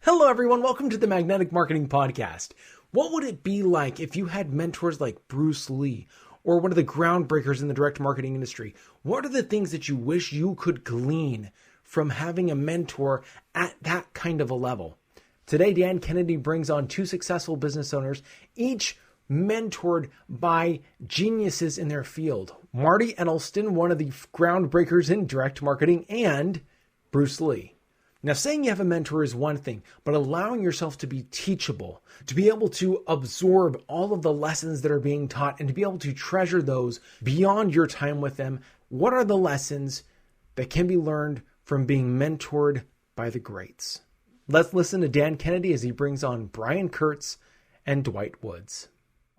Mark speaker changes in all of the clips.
Speaker 1: Hello everyone, welcome to the Magnetic Marketing Podcast. What would it be like if you had mentors like Bruce Lee or one of the groundbreakers in the direct marketing industry? What are the things that you wish you could glean from having a mentor at that kind of a level? Today, Dan Kennedy brings on two successful business owners, each mentored by geniuses in their field. Marty Edelston, one of the groundbreakers in direct marketing, and Bruce Lee. Now, saying you have a mentor is one thing, but allowing yourself to be teachable, to be able to absorb all of the lessons that are being taught and to be able to treasure those beyond your time with them. What are the lessons that can be learned from being mentored by the greats? Let's listen to Dan Kennedy as he brings on Brian Kurtz and Dwight Woods.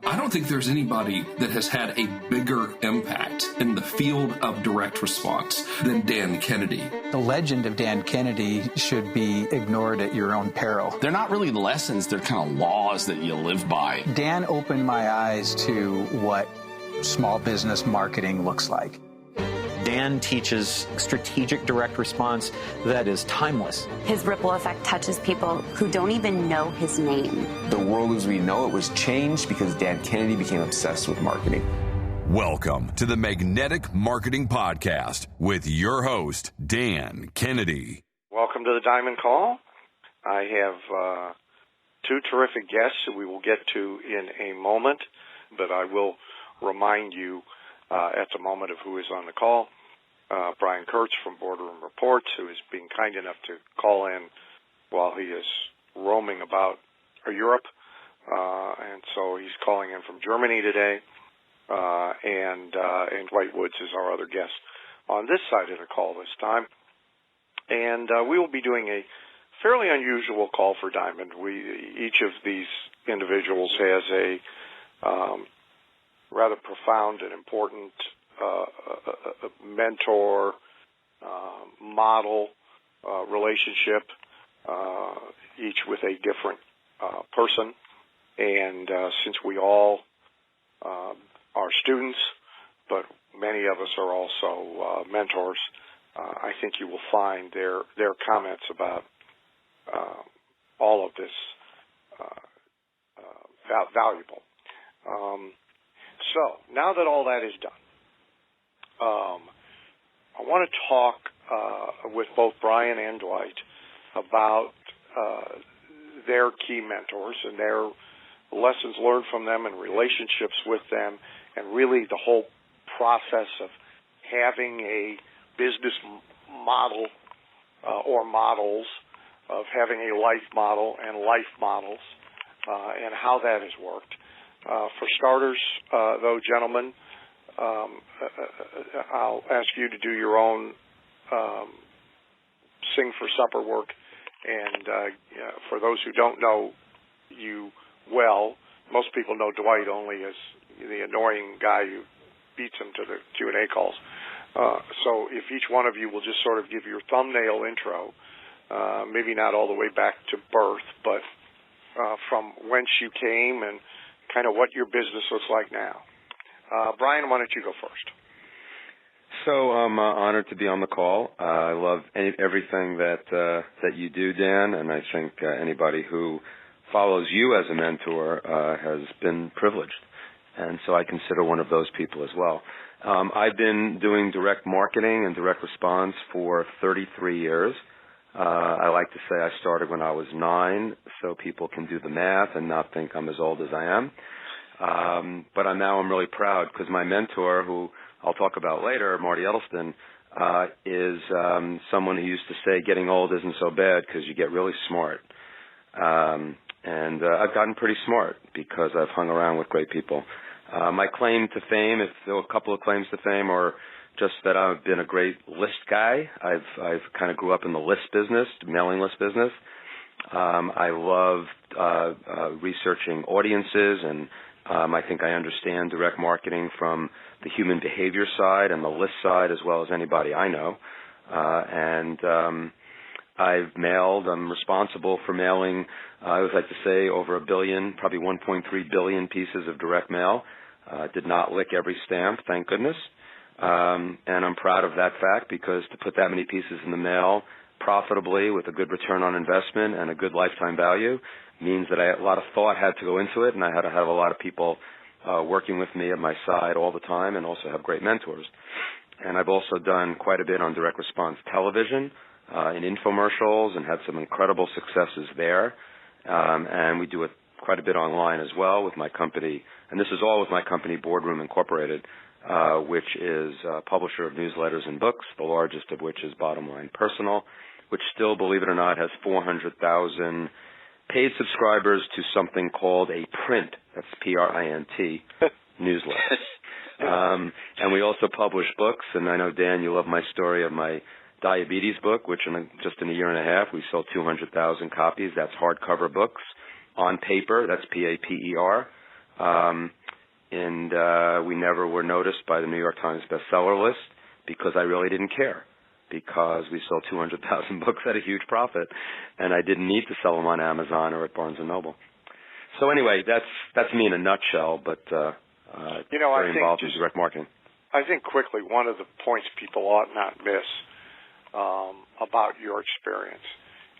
Speaker 2: I don't think there's anybody that has had a bigger impact in the field of direct response than Dan Kennedy.
Speaker 3: The legend of Dan Kennedy should be ignored at your own peril.
Speaker 4: They're not really lessons, they're kind of laws that you live by.
Speaker 3: Dan opened my eyes to what small business marketing looks like.
Speaker 5: Dan teaches strategic direct response that is timeless.
Speaker 6: His ripple effect touches people who don't even know his name.
Speaker 7: The world as we know it was changed because Dan Kennedy became obsessed with marketing.
Speaker 8: Welcome to the Magnetic Marketing Podcast with your host, Dan Kennedy.
Speaker 9: Welcome to the Diamond Call. I have two terrific guests that we will get to in a moment, but I will remind you at the moment of who is on the call. Brian Kurtz from Boardroom Reports, who is being kind enough to call in while he is roaming about Europe. And so he's calling in from Germany today. And Dwight Woods is our other guest on this side of the call this time. And we will be doing a fairly unusual call for Diamond. Each of these individuals has a rather profound and important mentor, model, relationship, each with a different person. And since we all are students, but many of us are also mentors, I think you will find their comments about all of this valuable. So, now that all that is done, I want to talk with both Brian and Dwight about their key mentors and their lessons learned from them and relationships with them, and really the whole process of having a business model or models, of having a life model and life models, and how that has worked. For starters, though, gentlemen, I'll ask you to do your own sing for supper work. And for those who don't know you well, most people know Dwight only as the annoying guy who beats him to the Q&A calls. So if each one of you will just sort of give your thumbnail intro, maybe not all the way back to birth, but from whence you came and kind of what your business looks like now. Brian, why don't you go first?
Speaker 10: So I'm honored to be on the call. I love everything that you do, Dan, and I think anybody who follows you as a mentor has been privileged, and so I consider one of those people as well. I've been doing direct marketing and direct response for 33 years. I like to say I started when I was 9, so people can do the math and not think I'm as old as I am. But now I'm really proud because my mentor, who I'll talk about later, Marty Edelston, is someone who used to say getting old isn't so bad because you get really smart. And I've gotten pretty smart because I've hung around with great people. My claim to fame, if there were a couple of claims to fame, are just that I've been a great list guy. I've kind of grew up in the list business, mailing list business. I love researching audiences, and I think I understand direct marketing from the human behavior side and the list side as well as anybody I know. I'm responsible for mailing, I would like to say, over 1 billion, probably 1.3 billion pieces of direct mail. Did not lick every stamp, thank goodness. And I'm proud of that fact because to put that many pieces in the mail profitably with a good return on investment and a good lifetime value means that a lot of thought had to go into it, and I had to have a lot of people working with me at my side all the time, and also have great mentors. And I've also done quite a bit on direct response television, in infomercials, and had some incredible successes there. And we do it quite a bit online as well with my company, and this is all with my company, Boardroom Incorporated, which is a publisher of newsletters and books, the largest of which is Bottom Line Personal, which still, believe it or not, has 400,000 paid subscribers to something called a print, that's P-R-I-N-T, newsletter. And we also publish books, and I know, Dan, you love my story of my diabetes book, which just in a year and a half, we sold 200,000 copies. That's hardcover books. On paper, that's P-A-P-E-R. And we never were noticed by the New York Times bestseller list because I really didn't care, because we sold 200,000 books at a huge profit, and I didn't need to sell them on Amazon or at Barnes & Noble. So anyway, that's me in a nutshell, but very involved in direct marketing.
Speaker 9: I think quickly, one of the points people ought not miss about your experience,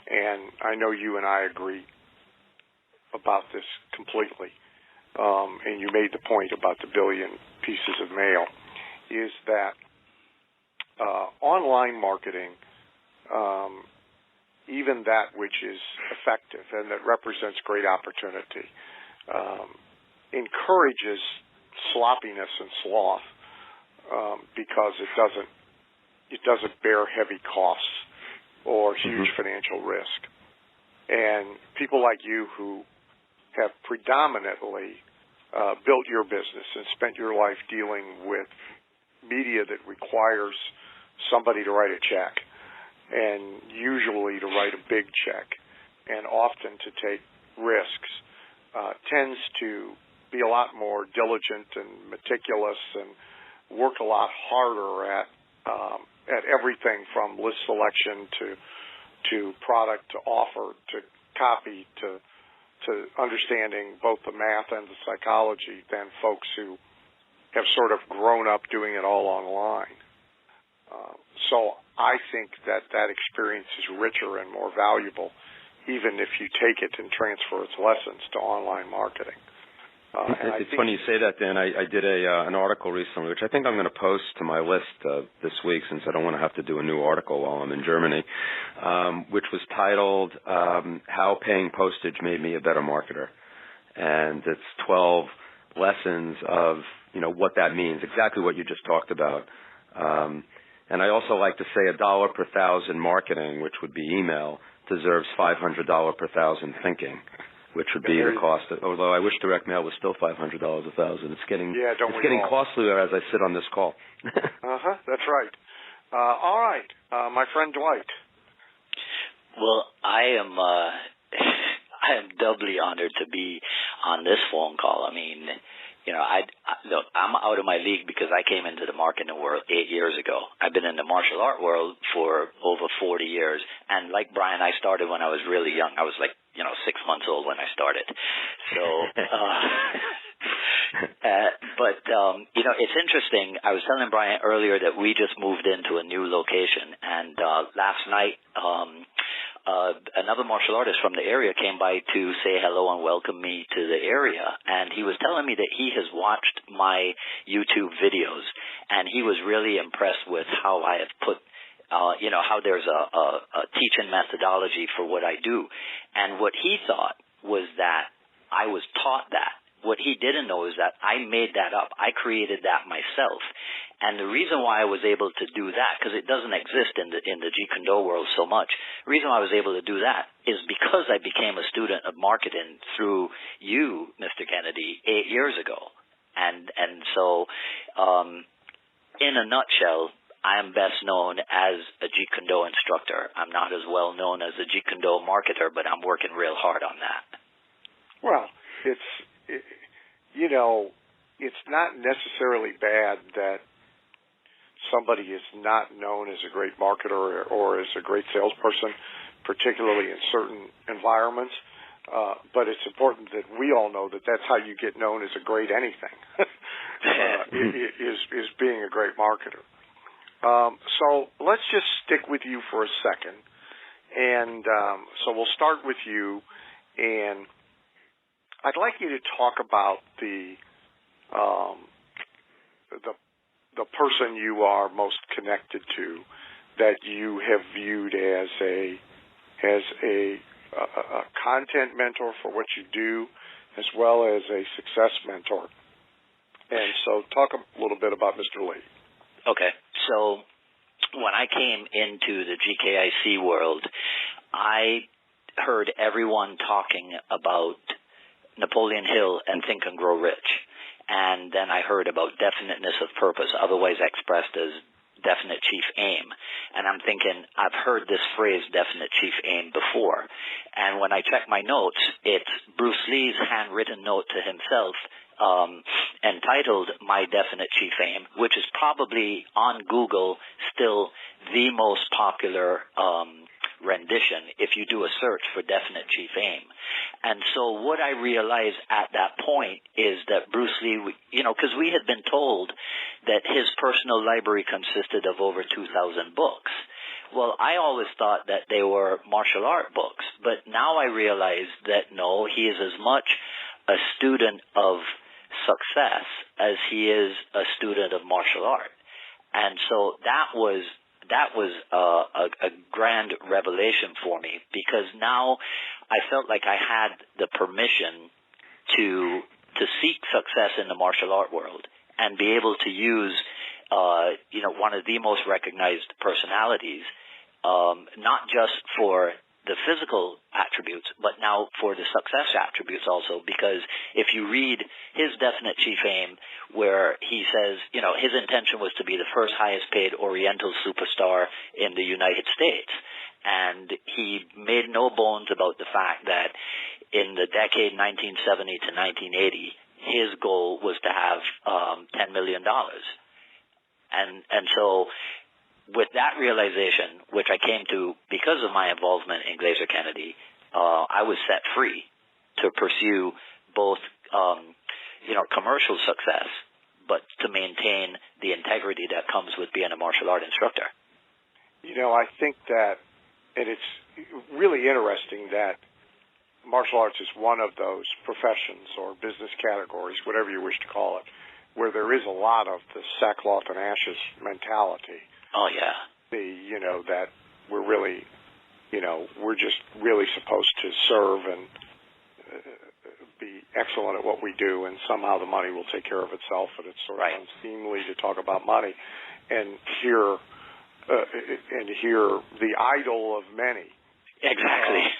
Speaker 9: and I know you and I agree about this completely, and you made the point about the billion pieces of mail, is that online marketing, even that which is effective and that represents great opportunity, encourages sloppiness and sloth because it doesn't bear heavy costs or huge financial risk. And people like you who have predominantly built your business and spent your life dealing with media that requires somebody to write a check, and usually to write a big check, and often to take risks, tends to be a lot more diligent and meticulous and work a lot harder at everything from list selection to product to offer to copy to understanding both the math and the psychology than folks who have sort of grown up doing it all online. So I think that experience is richer and more valuable, even if you take it and transfer its lessons to online marketing.
Speaker 10: It's funny you say that, Dan. I did an article recently, which I think I'm going to post to my list this week, since I don't want to have to do a new article while I'm in Germany, which was titled How Paying Postage Made Me a Better Marketer. And it's 12 lessons of, what that means, exactly what you just talked about. And I also like to say $1 per thousand marketing, which would be email, deserves $500 per thousand thinking, which would be the cost. Although I wish direct mail was still $500 a thousand. It's getting costlier as I sit on this call.
Speaker 9: That's right. All right, my friend Dwight.
Speaker 11: Well, I am doubly honored to be on this phone call. I mean, look, I'm out of my league because I came into the marketing world 8 years ago. I've been in the martial art world for over 40 years. And like Brian, I started when I was really young. I was like, 6 months old when I started. So, it's interesting. I was telling Brian earlier that we just moved into a new location. And last night, another martial artist from the area came by to say hello and welcome me to the area, and he was telling me that he has watched my YouTube videos, and he was really impressed with how I have put, how there's a teaching methodology for what I do, and what he thought was that I was taught that. What he didn't know is that I made that up. I created that myself. And the reason why I was able to do that, because it doesn't exist in the Jeet Kune Do world so much, the reason why I was able to do that is because I became a student of marketing through you, Mr. Kennedy, 8 years ago. And so, in a nutshell, I am best known as a Jeet Kune Do instructor. I'm not as well known as a Jeet Kune Do marketer, but I'm working real hard on that.
Speaker 9: Well, it's not necessarily bad that somebody is not known as a great marketer or as a great salesperson, particularly in certain environments. But it's important that we all know that that's how you get known as a great anything, is being a great marketer. So let's just stick with you for a second And so we'll start with you, and I'd like you to talk about the person you are most connected to, that you have viewed as a content mentor for what you do, as well as a success mentor. And so talk a little bit about Mr. Lee.
Speaker 11: Okay. So when I came into the GKIC world, I heard everyone talking about Napoleon Hill and Think and Grow Rich. And then I heard about definiteness of purpose, otherwise expressed as definite chief aim. And I'm thinking, I've heard this phrase, definite chief aim, before. And when I check my notes, it's Bruce Lee's handwritten note to himself, entitled My Definite Chief Aim, which is probably on Google still the most popular rendition if you do a search for definite chief aim. And so what I realized at that point is that Bruce Lee, because we had been told that his personal library consisted of over 2,000 books. Well, I always thought that they were martial art books, but now I realize that no, he is as much a student of success as he is a student of martial art. And so that was a grand revelation for me, because now I felt like I had the permission to seek success in the martial art world and be able to use one of the most recognized personalities, not just for the physical attributes, but now for the success attributes also, because if you read his definite chief aim, where he says, his intention was to be the first highest paid Oriental superstar in the United States. And he made no bones about the fact that in the decade 1970 to 1980, his goal was to have $10 million. And so with that realization, which I came to because of my involvement in Glazer Kennedy, I was set free to pursue both, commercial success, but to maintain the integrity that comes with being a martial art instructor.
Speaker 9: I think that, and it's really interesting that martial arts is one of those professions or business categories, whatever you wish to call it, where there is a lot of the sackcloth and ashes mentality.
Speaker 11: Oh, yeah.
Speaker 9: That we're really, we're just really supposed to serve and be excellent at what we do, and somehow the money will take care of itself, and it's sort of unseemly to talk about money. And here the idol of many.
Speaker 11: Exactly.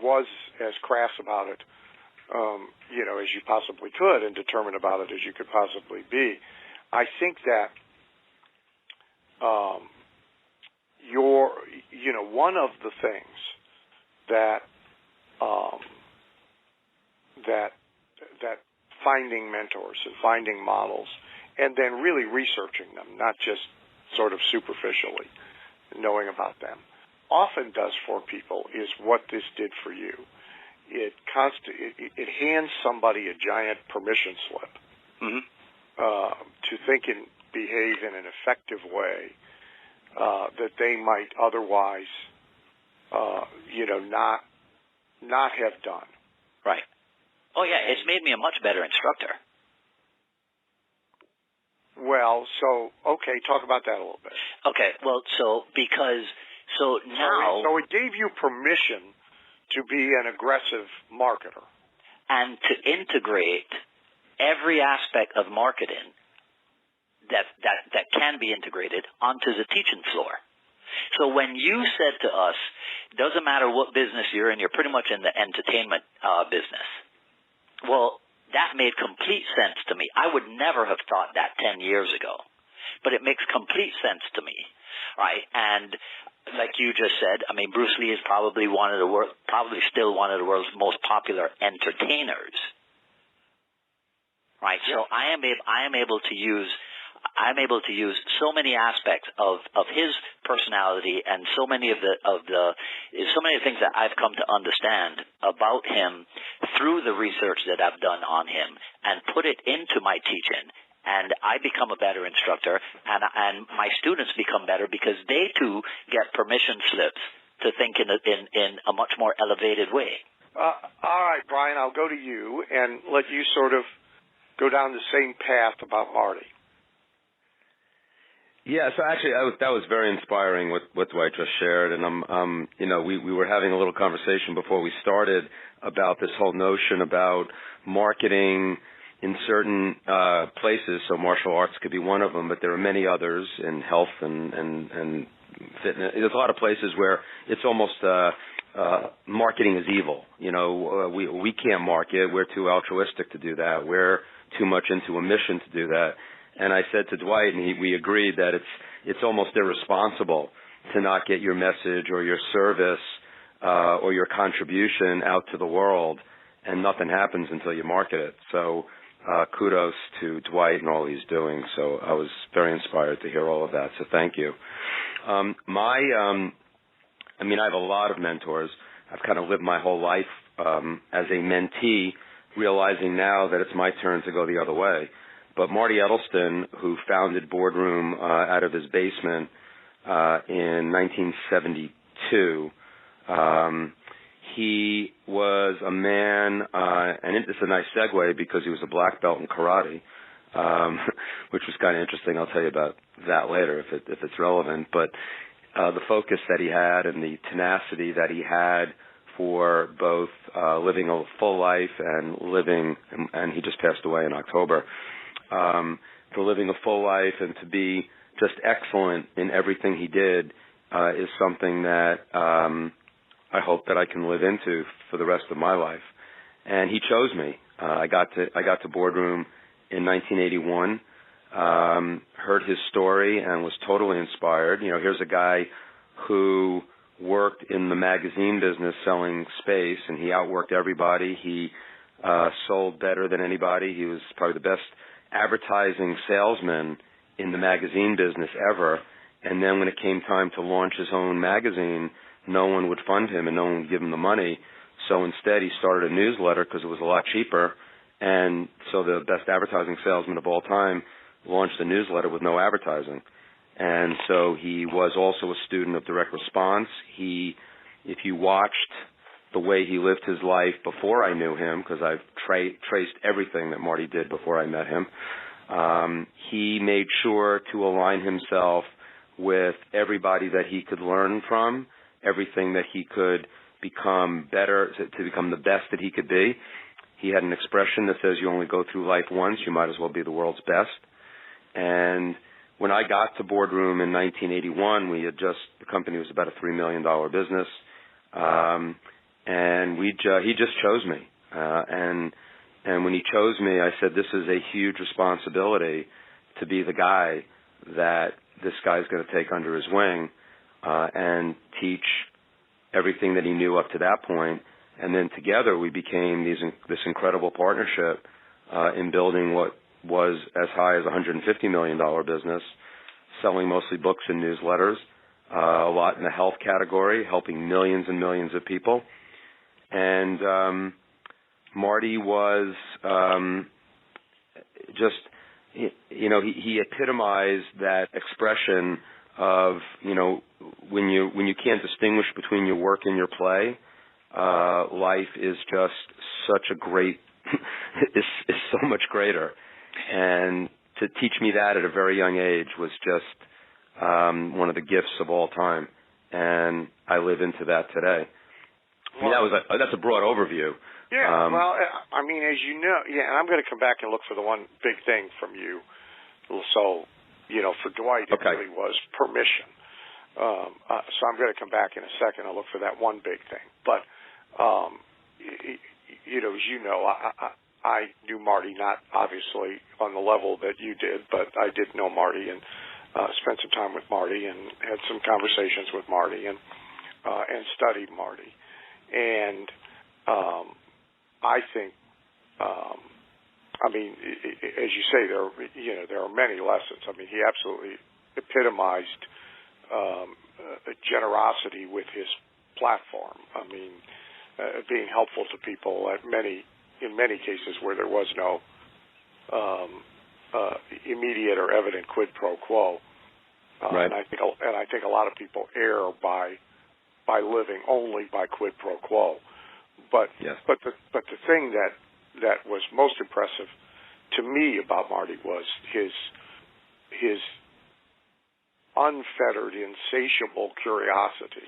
Speaker 9: Was as crass about it, as you possibly could, and determined about it as you could possibly be. I think that one of the things that finding mentors and finding models, and then really researching them, not just sort of superficially knowing about them, often does for people is what this did for you. It hands somebody a giant permission slip to think and behave in an effective way that they might otherwise, not have done.
Speaker 11: Right. Oh, yeah, it's made me a much better instructor.
Speaker 9: Well, okay, talk about that a little bit.
Speaker 11: Okay, well, so now...
Speaker 9: So it gave you permission to be an aggressive marketer.
Speaker 11: And to integrate every aspect of marketing that can be integrated onto the teaching floor. So when you said to us, doesn't matter what business you're in, you're pretty much in the entertainment business. Well, that made complete sense to me. I would never have thought that 10 years ago, but it makes complete sense to me, right? And like you just said, I mean, Bruce Lee is probably still one of the world's most popular entertainers, right? Yeah. So I am able to use so many aspects of his personality and so many of the things that I've come to understand about him through the research that I've done on him, and put it into my teaching, and I become a better instructor, and my students become better because they too get permission slips to think in a much more elevated way.
Speaker 9: All right, Brian, I'll go to you and let you sort of go down the same path about Marty.
Speaker 10: Yeah, so actually that was very inspiring what Dwight just shared, and we were having a little conversation before we started about this whole notion about marketing in certain places. So martial arts could be one of them, but there are many others in health and fitness. There's a lot of places where it's almost marketing is evil. We can't market. We're too altruistic to do that. We're too much into a mission to do that. And I said to Dwight, and we agreed that it's almost irresponsible to not get your message or your service or your contribution out to the world, and nothing happens until you market it. So kudos to Dwight and all he's doing. So I was very inspired to hear all of that. So thank you. I have a lot of mentors. I've kind of lived my whole life as a mentee, realizing now that it's my turn to go the other way. But Marty Edelston, who founded Boardroom out of his basement in 1972, he was a man, and it's a nice segue because he was a black belt in karate, which was kind of interesting. I'll tell you about that later if it's relevant. But the focus that he had and the tenacity that he had for both living a full life and and he just passed away in October, for living a full life and to be just excellent in everything he did is something that I hope that I can live into for the rest of my life. And he chose me. I got to Boardroom in 1981, heard his story and was totally inspired. Here's a guy who worked in the magazine business selling space, and he outworked everybody. He sold better than anybody. He was probably the best advertising salesman in the magazine business ever. And then when it came time to launch his own magazine, no one would fund him and no one would give him the money. So instead he started a newsletter because it was a lot cheaper. And so the best advertising salesman of all time launched a newsletter with no advertising. And so he was also a student of direct response. If you watched the way he lived his life before I knew him, because I've traced everything that Marty did before I met him, he made sure to align himself with everybody that he could learn from, everything that he could become better, to become the best that he could be. He had an expression that says you only go through life once, you might as well be the world's best. And when I got to Boardroom in 1981, the company was about a $3 million business. And he just chose me. And when he chose me, I said, this is a huge responsibility to be the guy that this guy's going to take under his wing, and teach everything that he knew up to that point. And then together we became this incredible partnership, in building what was as high as a $150 million business, selling mostly books and newsletters, a lot in the health category, helping millions and millions of people. And Marty was he epitomized that expression of, when you can't distinguish between your work and your play, life is just such a great is so much greater. And to teach me that at a very young age was just one of the gifts of all time, and I live into that today. That's a broad overview.
Speaker 9: Yeah, as you know, and I'm going to come back and look for the one big thing from you. So, for Dwight, it really was permission. So I'm going to come back in a second. I'll look for that one big thing. But, as you know, I knew Marty, not obviously on the level that you did, but I did know Marty and spent some time with Marty and had some conversations with Marty and studied Marty. And I think, as you say, there are many lessons. He absolutely epitomized generosity with his platform. Being helpful to people in many cases where there was no immediate or evident quid pro quo.
Speaker 10: Right.
Speaker 9: And I think a lot of people err by by living only by quid pro quo. But the thing that was most impressive to me about Marty was his unfettered, insatiable curiosity,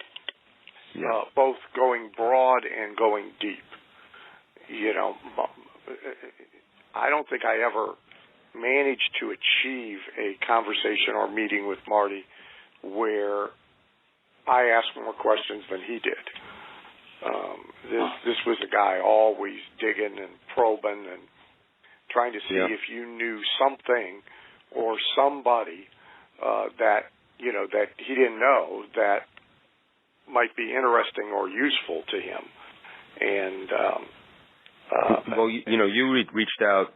Speaker 9: both going broad and going deep. You know, I don't think I ever managed to achieve a conversation or meeting with Marty where I asked more questions than he did. This was a guy always digging and probing and trying to see if you knew something or somebody that he didn't know that might be interesting or useful to him. And
Speaker 10: you reached out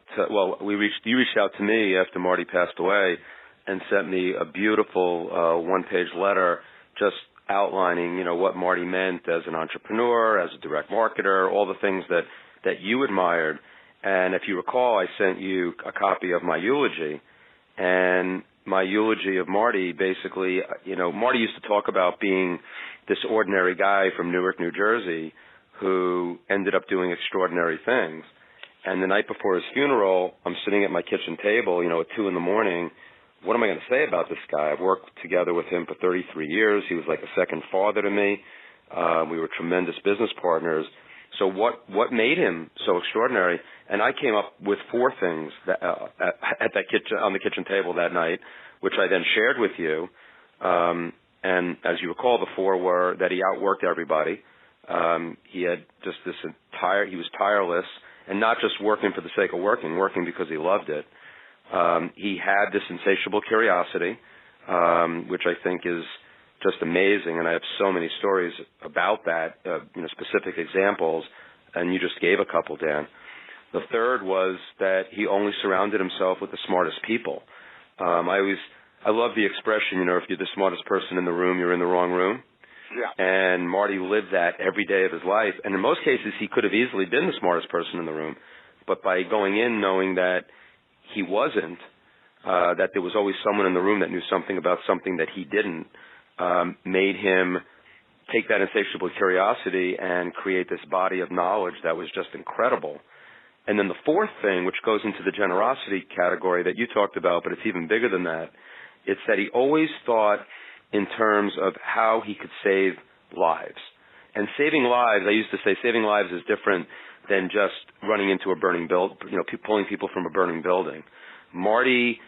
Speaker 10: you reached out to me after Marty passed away and sent me a beautiful one-page letter just outlining, what Marty meant as an entrepreneur, as a direct marketer, all the things that you admired. And if you recall, I sent you a copy of my eulogy. And my eulogy of Marty, basically, Marty used to talk about being this ordinary guy from Newark, New Jersey, who ended up doing extraordinary things. And the night before his funeral, I'm sitting at my kitchen table, at 2 a.m. What am I going to say about this guy? I've worked together with him for 33 years. He was like a second father to me. We were tremendous business partners. So what made him so extraordinary? And I came up with 4 things that, on the kitchen table that night, which I then shared with you. And as you recall, the 4 were that he outworked everybody. He had just he was tireless, and not just working for the sake of working because he loved it. He had this insatiable curiosity, which I think is just amazing, and I have so many stories about that, specific examples, and you just gave a couple, Dan. The third was that he only surrounded himself with the smartest people. I love the expression, if you're the smartest person in the room, you're in the wrong room.
Speaker 9: Yeah.
Speaker 10: And Marty lived that every day of his life, and in most cases he could have easily been the smartest person in the room, but by going in knowing that he wasn't, that there was always someone in the room that knew something about something that he didn't, made him take that insatiable curiosity and create this body of knowledge that was just incredible. And then the fourth thing, which goes into the generosity category that you talked about, but it's even bigger than that, it's that he always thought in terms of how he could save lives. And saving lives, I used to say saving lives is different than just running into a burning building, pulling people from a burning building. Marty,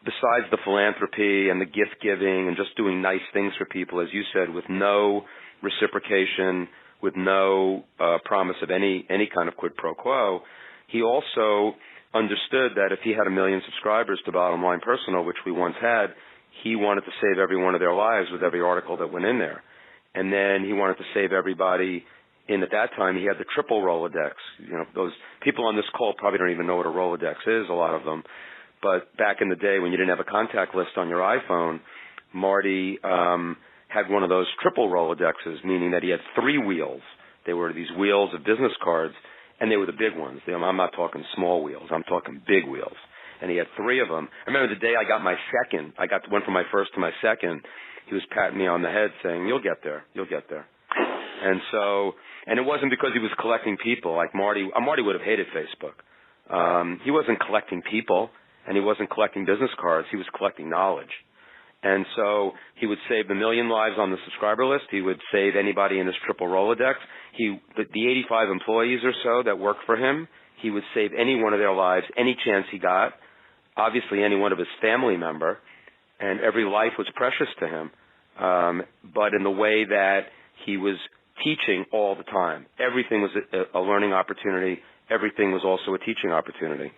Speaker 10: besides the philanthropy and the gift giving and just doing nice things for people, as you said, with no reciprocation, with no promise of any kind of quid pro quo, he also understood that if he had 1 million subscribers to Bottom Line Personal, which we once had, he wanted to save every one of their lives with every article that went in there. And then he wanted to save everybody at that time, he had the triple Rolodex. Those people on this call probably don't even know what a Rolodex is, a lot of them. But back in the day when you didn't have a contact list on your iPhone, Marty had one of those triple Rolodexes, meaning that he had 3 wheels. They were these wheels of business cards, and they were the big ones. I'm not talking small wheels. I'm talking big wheels. And he had 3 of them. I remember the day I got my second. Went from my first to my second. He was patting me on the head saying, "You'll get there. You'll get there." And it wasn't because he was collecting people. Like Marty would have hated Facebook. He wasn't collecting people, and he wasn't collecting business cards. He was collecting knowledge. And so he would save the 1 million lives on the subscriber list. He would save anybody in his triple Rolodex. The 85 employees or so that worked for him, he would save any one of their lives, any chance he got, obviously any one of his family member, and every life was precious to him. But in the way that he was teaching all the time. Everything was a learning opportunity. Everything was also a teaching opportunity.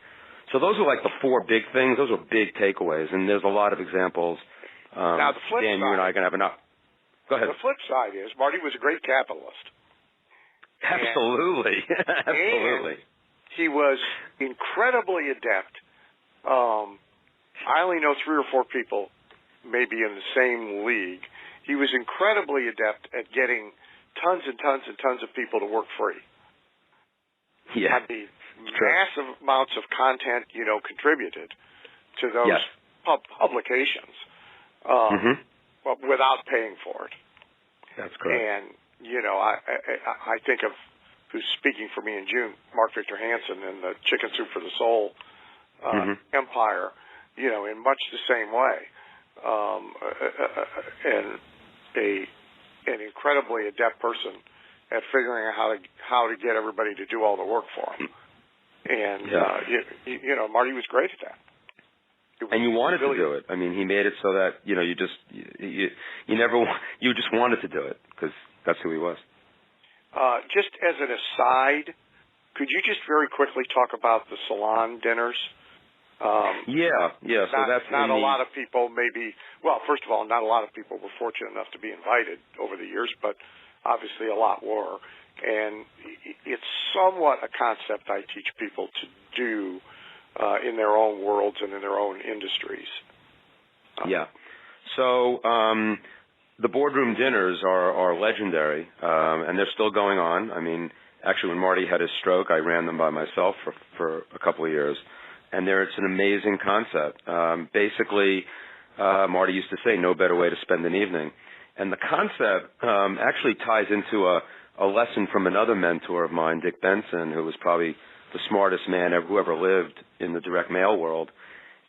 Speaker 10: So those are like the 4 big things. Those are big takeaways, and there's a lot of examples.
Speaker 9: Now, the flip
Speaker 10: Dan,
Speaker 9: side,
Speaker 10: you and I are going to have enough. Go ahead.
Speaker 9: The flip side is Marty was a great capitalist.
Speaker 10: Absolutely. Absolutely.
Speaker 9: And he was incredibly adept. I only know 3 or 4 people maybe in the same league. He was incredibly adept at getting tons and tons and tons of people to work free.
Speaker 10: Yeah.
Speaker 9: Had the massive amounts of content, contributed to those publications, but without paying for it.
Speaker 10: That's correct.
Speaker 9: And, I think of who's speaking for me in June, Mark Victor Hansen and the Chicken Soup for the Soul empire, in much the same way. And an incredibly adept person at figuring out how to get everybody to do all the work for him. And, Marty was great at that.
Speaker 10: And you wanted to do it. I mean, he made it so that, you just wanted to do it because that's who he was.
Speaker 9: Just as an aside, could you just very quickly talk about the salon dinners?
Speaker 10: Yeah. So that's
Speaker 9: not a lot of people maybe. Well, first of all, not a lot of people were fortunate enough to be invited over the years, but obviously a lot were. And it's somewhat a concept I teach people to do in their own worlds and in their own industries.
Speaker 10: Yeah. So the boardroom dinners are legendary, and they're still going on. I mean, actually, when Marty had his stroke, I ran them by myself for a couple of years. And it's an amazing concept. Basically, Marty used to say, no better way to spend an evening. And the concept actually ties into a lesson from another mentor of mine, Dick Benson, who was probably the smartest man who ever lived in the direct mail world.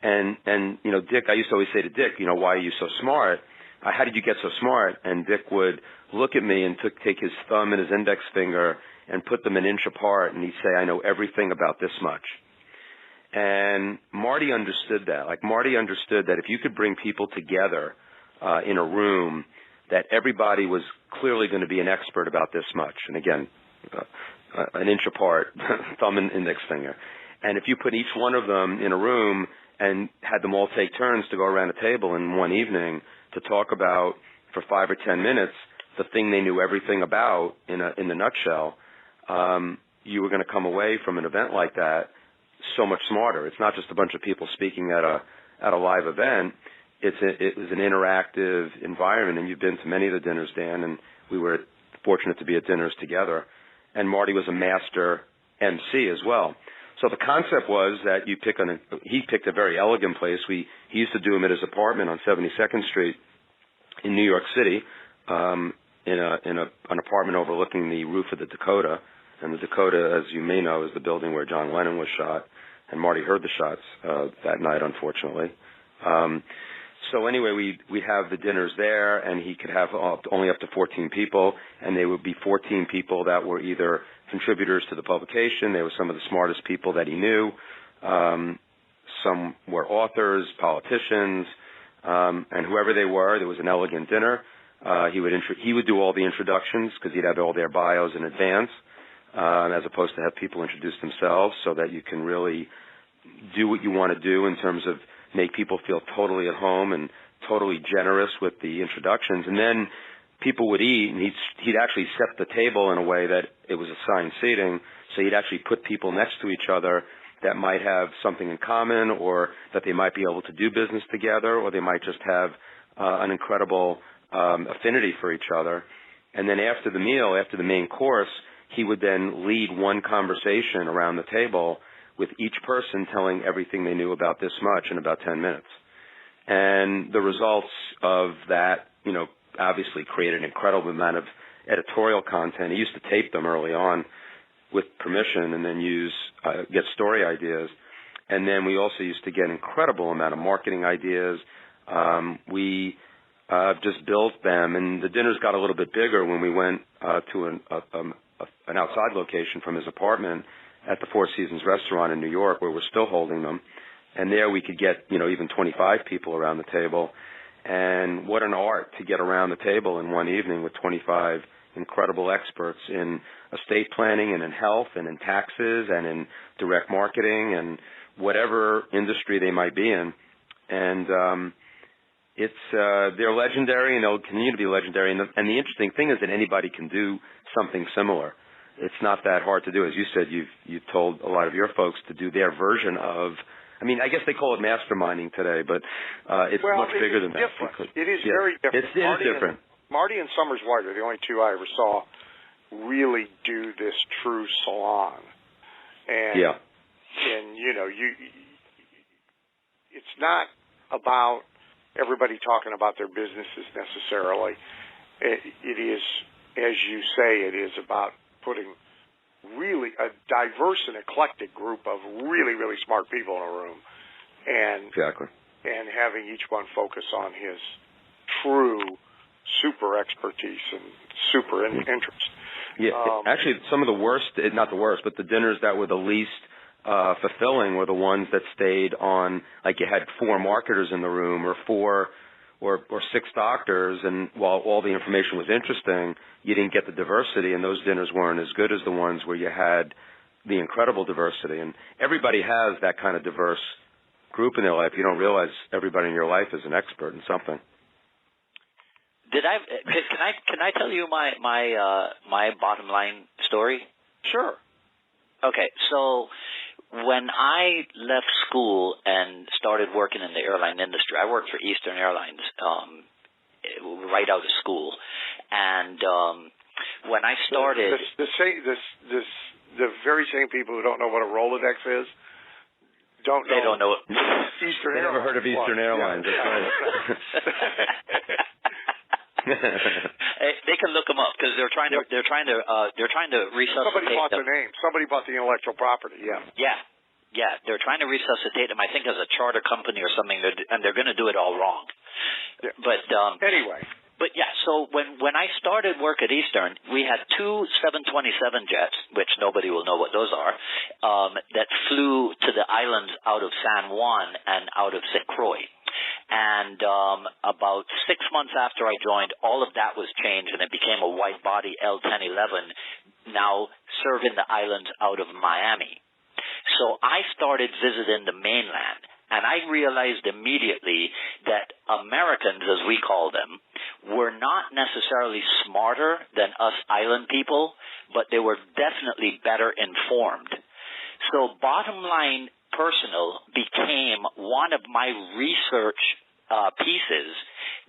Speaker 10: And Dick, I used to always say to Dick, why are you so smart? How did you get so smart? And Dick would look at me and take his thumb and his index finger and put them an inch apart, and he'd say, I know everything about this much. And Marty understood that. Like, Marty understood that if you could bring people together in a room, that everybody was clearly going to be an expert about this much. And again, an inch apart, thumb and index finger. And if you put each one of them in a room and had them all take turns to go around a table in one evening to talk about, for 5 or 10 minutes, the thing they knew everything about in a nutshell, you were going to come away from an event like that so much smarter. It's not just a bunch of people speaking at a live event. It was an interactive environment, and you've been to many of the dinners, Dan, and we were fortunate to be at dinners together. And Marty was a master MC as well. So the concept was that he picked a very elegant place. He used to do them at his apartment on 72nd Street in New York City, in an apartment overlooking the roof of the Dakota. And the Dakota, as you may know, is the building where John Lennon was shot, and Marty heard the shots that night, unfortunately. So anyway, we'd have the dinners there, and he could have only up to 14 people, and they would be 14 people that were either contributors to the publication. They were some of the smartest people that he knew. Some were authors, politicians, and whoever they were, there was an elegant dinner. He would do all the introductions because he'd have all their bios in advance, as opposed to have people introduce themselves, so that you can really do what you want to do in terms of make people feel totally at home and totally generous with the introductions. And then people would eat, and he'd actually set the table in a way that it was assigned seating, so he'd actually put people next to each other that might have something in common, or that they might be able to do business together, or they might just have an incredible affinity for each other. And then after the meal, after the main course, he would then lead one conversation around the table with each person telling everything they knew about this much in about 10 minutes. And the results of that, obviously created an incredible amount of editorial content. He used to tape them early on with permission and then get story ideas. And then we also used to get an incredible amount of marketing ideas. We just built them, and the dinners got a little bit bigger when we went to an outside location from his apartment at the Four Seasons restaurant in New York, where we're still holding them. And there we could get, even 25 people around the table. And what an art to get around the table in one evening with 25 incredible experts in estate planning and in health and in taxes and in direct marketing and whatever industry they might be in. And they're legendary, and they'll continue to be legendary. And the interesting thing is that anybody can do something similar. It's not that hard to do. As you said, you've told a lot of your folks to do their version of, I guess they call it masterminding today, but it's much bigger than that.
Speaker 9: It is very different.
Speaker 10: It is different.
Speaker 9: Marty and Summers White are the only two I ever saw really do this true salon. And, it's not about everybody talking about their businesses necessarily. it is, as you say, it is about putting really a diverse and eclectic group of really, really smart people in a room, and
Speaker 10: Exactly.
Speaker 9: and having each one focus on his true super expertise and super interest.
Speaker 10: Yeah, actually, some of the worst, not the worst, but the dinners that were the least fulfilling were the ones that stayed on, like you had 4 marketers in the room or 4 or 6 doctors, and while all the information was interesting, you didn't get the diversity, and those dinners weren't as good as the ones where you had the incredible diversity. And everybody has that kind of diverse group in their life. You don't realize everybody in your life is an expert in something.
Speaker 11: Can I tell you my bottom line story?
Speaker 9: Sure.
Speaker 11: Okay, so when I left school and started working in the airline industry, I worked for Eastern Airlines right out of school, and when I started,
Speaker 9: the very same people who don't know what a Rolodex is don't know Eastern Airlines.
Speaker 10: They never heard of Eastern Airlines.
Speaker 9: Yeah.
Speaker 10: That's right.
Speaker 11: They can look them up because they're trying to resuscitate.
Speaker 9: Somebody bought the name. Somebody bought the intellectual property.
Speaker 11: Yeah. They're trying to resuscitate them. I think as a charter company or something, and they're going to do it all wrong. Yeah. But
Speaker 9: anyway.
Speaker 11: But yeah, so when I started work at Eastern, we had 2 727 jets, which nobody will know what those are, that flew to the islands out of San Juan and out of St. Croix. And about 6 months after I joined, all of that was changed, and it became a wide-body L-1011, now serving the islands out of Miami. So I started visiting the mainland, and I realized immediately that Americans, as we call them, were not necessarily smarter than us island people, but they were definitely better informed. So bottom line, personal became one of my research pieces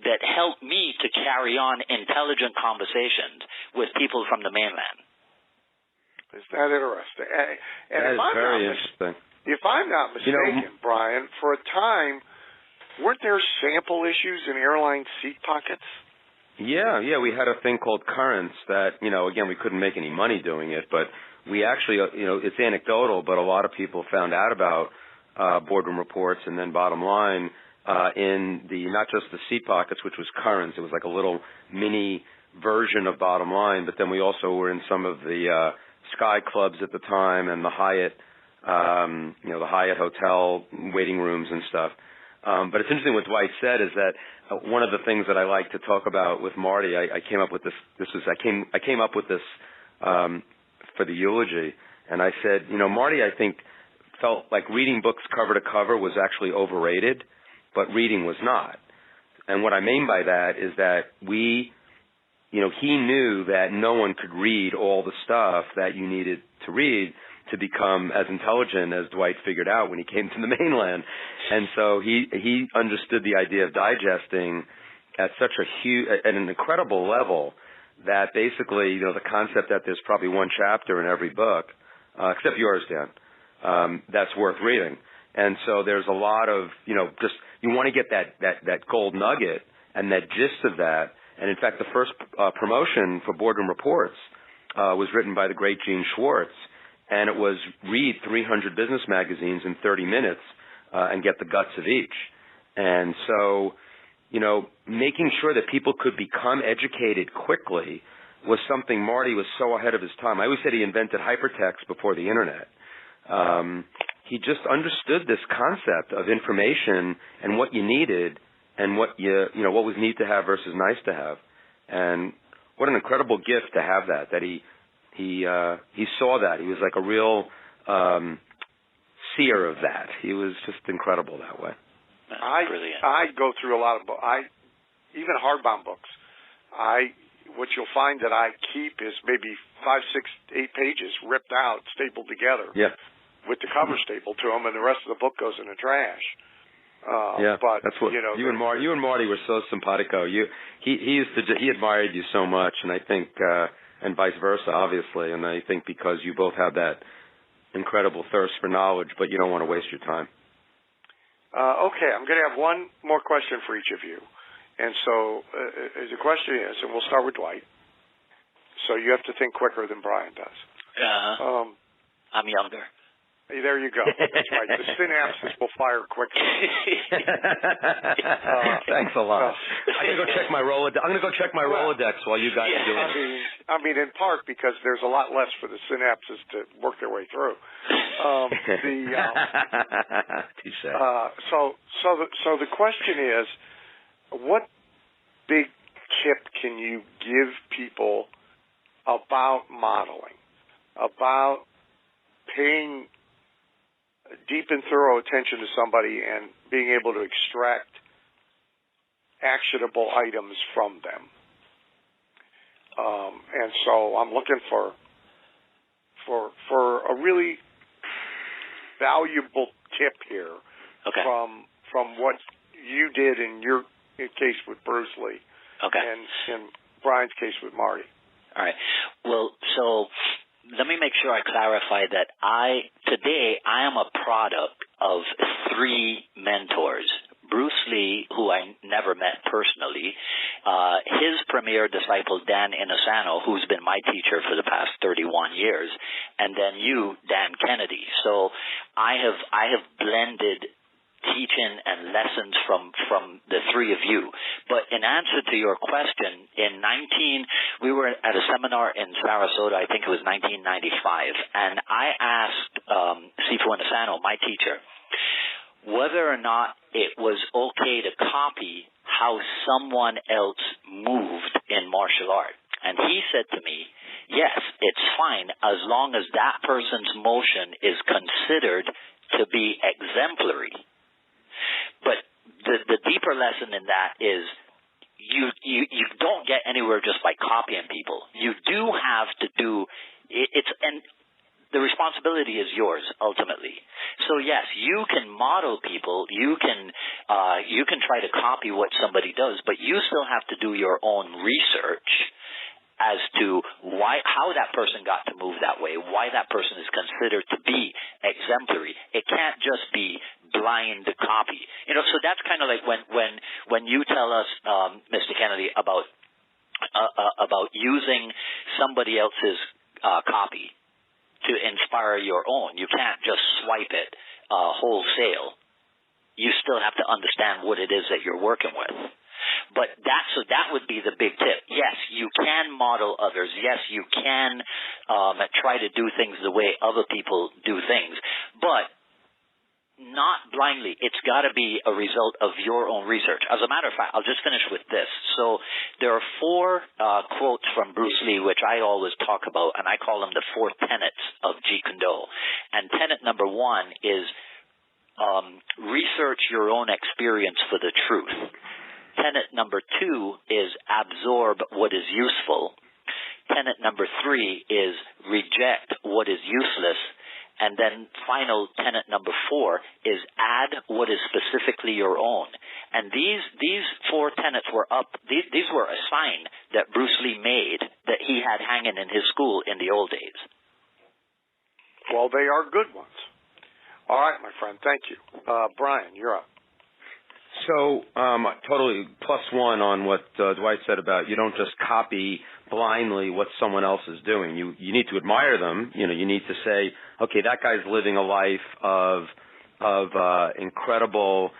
Speaker 11: that helped me to carry on intelligent conversations with people from the mainland.
Speaker 9: Is that interesting? And
Speaker 10: that is very interesting.
Speaker 9: If I'm not mistaken, Brian, for a time, weren't there sample issues in airline seat pockets?
Speaker 10: Yeah, we had a thing called currents that, again, we couldn't make any money doing it, but we actually, it's anecdotal, but a lot of people found out about boardroom reports and then bottom line in the, not just the seat pockets, which was currents. It was like a little mini version of bottom line, but then we also were in some of the Sky Clubs at the time and the Hyatt, the Hyatt Hotel waiting rooms and stuff. But it's interesting what Dwight said is that one of the things that I like to talk about with Marty, I came up with this. I came up with this for the eulogy, and I said, Marty, I think felt like reading books cover to cover was actually overrated, but reading was not. And what I mean by that is that he knew that no one could read all the stuff that you needed to read to become as intelligent as Dwight figured out when he came to the mainland. And so he understood the idea of digesting at such at an incredible level that basically, the concept that there's probably one chapter in every book, except yours, Dan, that's worth reading. And so there's a lot of, just you want to get that gold nugget and that gist of that. And in fact, the first promotion for Boardroom Reports was written by the great Gene Schwartz, and it was read 300 business magazines in 30 minutes and get the guts of each. And so, making sure that people could become educated quickly was something Marty was so ahead of his time. I always said he invented hypertext before the Internet. He just understood this concept of information and what you needed and what what was neat to have versus nice to have. And what an incredible gift to have that he saw that. He was like a real seer of that. He was just incredible that way.
Speaker 9: I go through a lot of books. Even hardbound books. What you'll find that I keep is maybe 5, 6, 8 pages ripped out, stapled together.
Speaker 10: Yeah.
Speaker 9: With the cover stapled to them, and the rest of the book goes in the trash.
Speaker 10: But that's what you and Marty were so simpatico. He admired you so much, and I think, and vice versa, obviously. And I think because you both have that incredible thirst for knowledge, but you don't want to waste your time.
Speaker 9: Okay, I'm going to have one more question for each of you, And so the question is, and we'll start with Dwight. So you have to think quicker than Brian does.
Speaker 11: I'm younger.
Speaker 9: There you go. That's right. The synapses will fire quicker.
Speaker 10: Thanks a lot. I'm gonna go check my Rolodex while you guys are doing it.
Speaker 9: I mean, in part because there's a lot less for the synapses to work their way through. So the question is, what big tip can you give people about modeling, about paying deep and thorough attention to somebody and being able to extract actionable items from them? And so I'm looking for a really valuable tip here from what you did in your case with Bruce Lee, and in Brian's case with Marty.
Speaker 11: All right. Well, so let me make sure I clarify that today I am a product of 3 mentors. Bruce Lee, who I never met personally, his premier disciple, Dan Inosanto, who's been my teacher for the past 31 years, and then you, Dan Kennedy. So I have blended teaching and lessons from the 3 of you. But in answer to your question, we were at a seminar in Sarasota, I think it was 1995, and I asked Sifu Inosanto, my teacher, whether or not it was okay to copy how someone else moved in martial art. And he said to me, yes, it's fine as long as that person's motion is considered to be exemplary. But the deeper lesson in that is you don't get anywhere just by copying people. You do have to do it's and the responsibility is yours ultimately. So yes, you can model people, you can try to copy what somebody does, but you still have to do your own research as to how that person got to move that way, why that person is considered to be exemplary. It can't just be blind copy. So that's kind of like when you tell us, Mr. Kennedy, about using somebody else's copy to inspire your own. You can't just swipe it wholesale. You still have to understand what it is that you're working with. But that would be the big tip. Yes, you can model others. Yes, you can try to do things the way other people do things. But not blindly. It's got to be a result of your own research. As a matter of fact, I'll just finish with this. So there are 4 quotes from Bruce Lee, which I always talk about, and I call them the 4 tenets of Jeet Kune Do. And tenet number 1 is research your own experience for the truth. Tenet number 2 is absorb what is useful. Tenet number 3 is reject what is useless. And then final tenet number 4 is add what is specifically your own. And these 4 tenets were these were a sign that Bruce Lee made that he had hanging in his school in the old days.
Speaker 9: Well, they are good ones. All right, my friend. Thank you. Brian, you're up.
Speaker 10: So totally +1 on what Dwight said about you don't just copy blindly what someone else is doing. You need to admire them. You need to say, okay, that guy's living a life of incredible,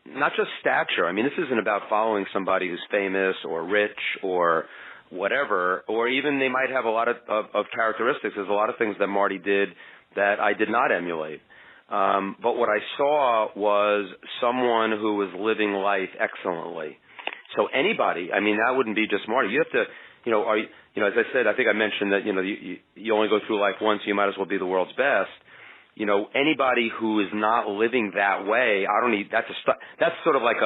Speaker 10: not just stature. I mean, this isn't about following somebody who's famous or rich or whatever, or even they might have a lot of characteristics. There's a lot of things that Marty did that I did not emulate. But what I saw was someone who was living life excellently. So anybody, I mean, that wouldn't be just Marty. You have to, as I said, I think I mentioned that, you only go through life once, so you might as well be the world's best. Anybody who is not living that way, that's sort of like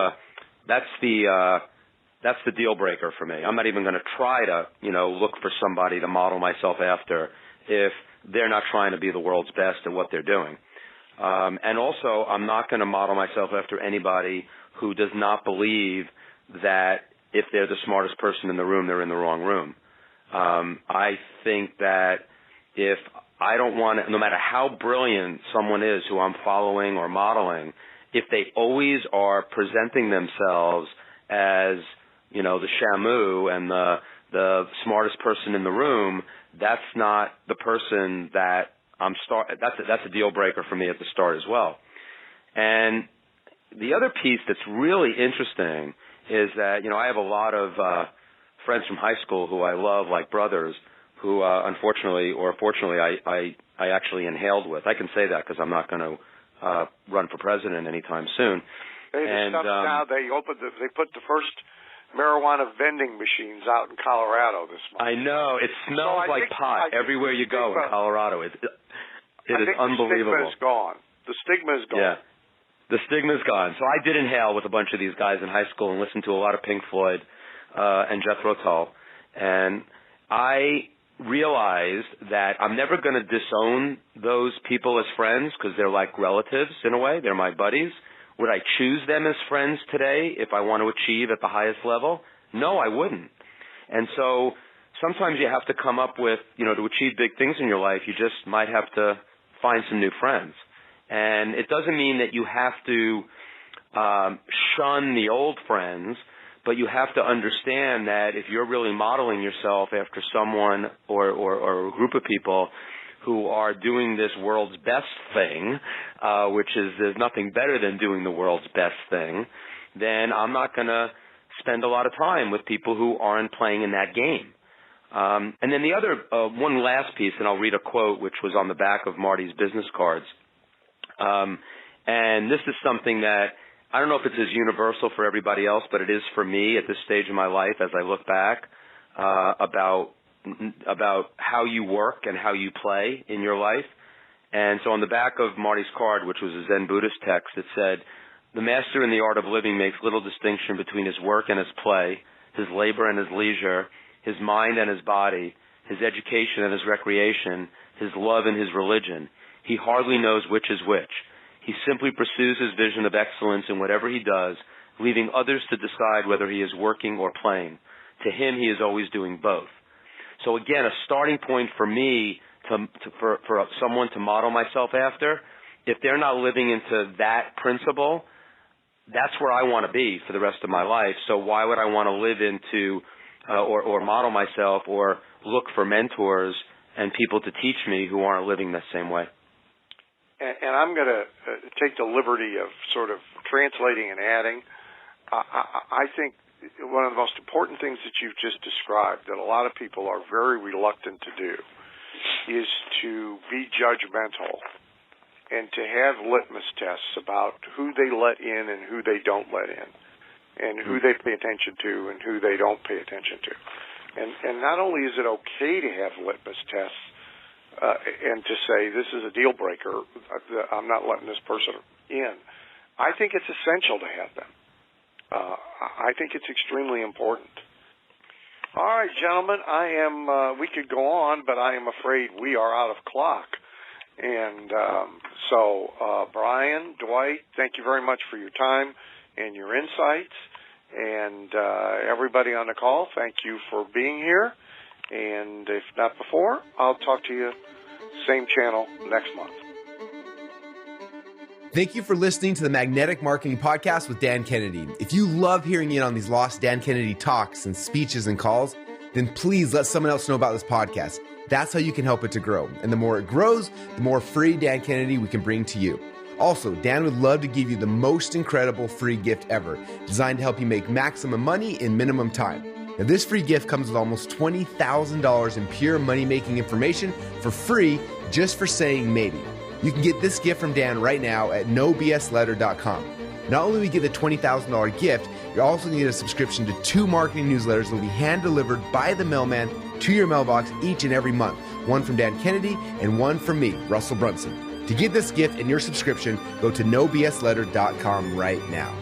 Speaker 10: that's the deal breaker for me. I'm not even going to try to, look for somebody to model myself after if they're not trying to be the world's best at what they're doing. And also, I'm not going to model myself after anybody who does not believe that if they're the smartest person in the room, they're in the wrong room. I think that if I don't want to, no matter how brilliant someone is who I'm following or modeling, if they always are presenting themselves as, you know, the Shamu and the smartest person in the room, that's not the person that that's a deal breaker for me at the start as well. And the other piece that's really interesting is that, you know, I have a lot of friends from high school who I love like brothers who unfortunately or fortunately I actually inhaled with. I can say that because I'm not going to run for president anytime soon.
Speaker 9: Hey, now they put the first marijuana vending machines out in Colorado this month.
Speaker 10: I know. It smells like pot everywhere you go in Colorado. It is unbelievable.
Speaker 9: The stigma is gone.
Speaker 10: Yeah. The stigma's gone. So I did inhale with a bunch of these guys in high school and listened to a lot of Pink Floyd and Jethro Tull. And I realized that I'm never going to disown those people as friends because they're like relatives in a way. They're my buddies. Would I choose them as friends today if I want to achieve at the highest level? No, I wouldn't. And so sometimes you have to come up with, you know, to achieve big things in your life, you just might have to find some new friends. And it doesn't mean that you have to shun the old friends, but you have to understand that if you're really modeling yourself after someone or a group of people who are doing this world's best thing, which is there's nothing better than doing the world's best thing, then I'm not going to spend a lot of time with people who aren't playing in that game. And then the other, one last piece, and I'll read a quote which was on the back of Marty's business cards. And this is something that I don't know if it's as universal for everybody else, but it is for me at this stage of my life as I look back about how you work and how you play in your life. And so on the back of Marty's card, which was a Zen Buddhist text, it said, "The master in the art of living makes little distinction between his work and his play, his labor and his leisure, his mind and his body, his education and his recreation, his love and his religion. He hardly knows which is which. He simply pursues his vision of excellence in whatever he does, leaving others to decide whether he is working or playing. To him, he is always doing both." So again, a starting point for me for someone to model myself after, if they're not living into that principle, that's where I want to be for the rest of my life. So why would I want to live into or model myself or look for mentors and people to teach me who aren't living the same way?
Speaker 9: And I'm going to take the liberty of sort of translating and adding. I think one of the most important things that you've just described that a lot of people are very reluctant to do is to be judgmental and to have litmus tests about who they let in and who they don't let in and who they pay attention to and who they don't pay attention to. And not only is it okay to have litmus tests, and to say this is a deal breaker, I'm not letting this person in. I think it's essential to have them. I think it's extremely important. All right, gentlemen, we could go on, but I am afraid we are out of clock. And so, Brian, Dwight, thank you very much for your time and your insights. And everybody on the call, thank you for being here. And if not before, I'll talk to you same channel next month.
Speaker 12: Thank you for listening to the Magnetic Marketing Podcast with Dan Kennedy. If you love hearing in on these lost Dan Kennedy talks and speeches and calls, then please let someone else know about this podcast. That's how you can help it to grow. And the more it grows, the more free Dan Kennedy we can bring to you. Also, Dan would love to give you the most incredible free gift ever, designed to help you make maximum money in minimum time. Now, this free gift comes with almost $20,000 in pure money-making information for free just for saying maybe. You can get this gift from Dan right now at nobsletter.com. Not only will you get the $20,000 gift, you're also going to get a subscription to 2 marketing newsletters that will be hand-delivered by the mailman to your mailbox each and every month. One from Dan Kennedy and one from me, Russell Brunson. To get this gift and your subscription, go to nobsletter.com right now.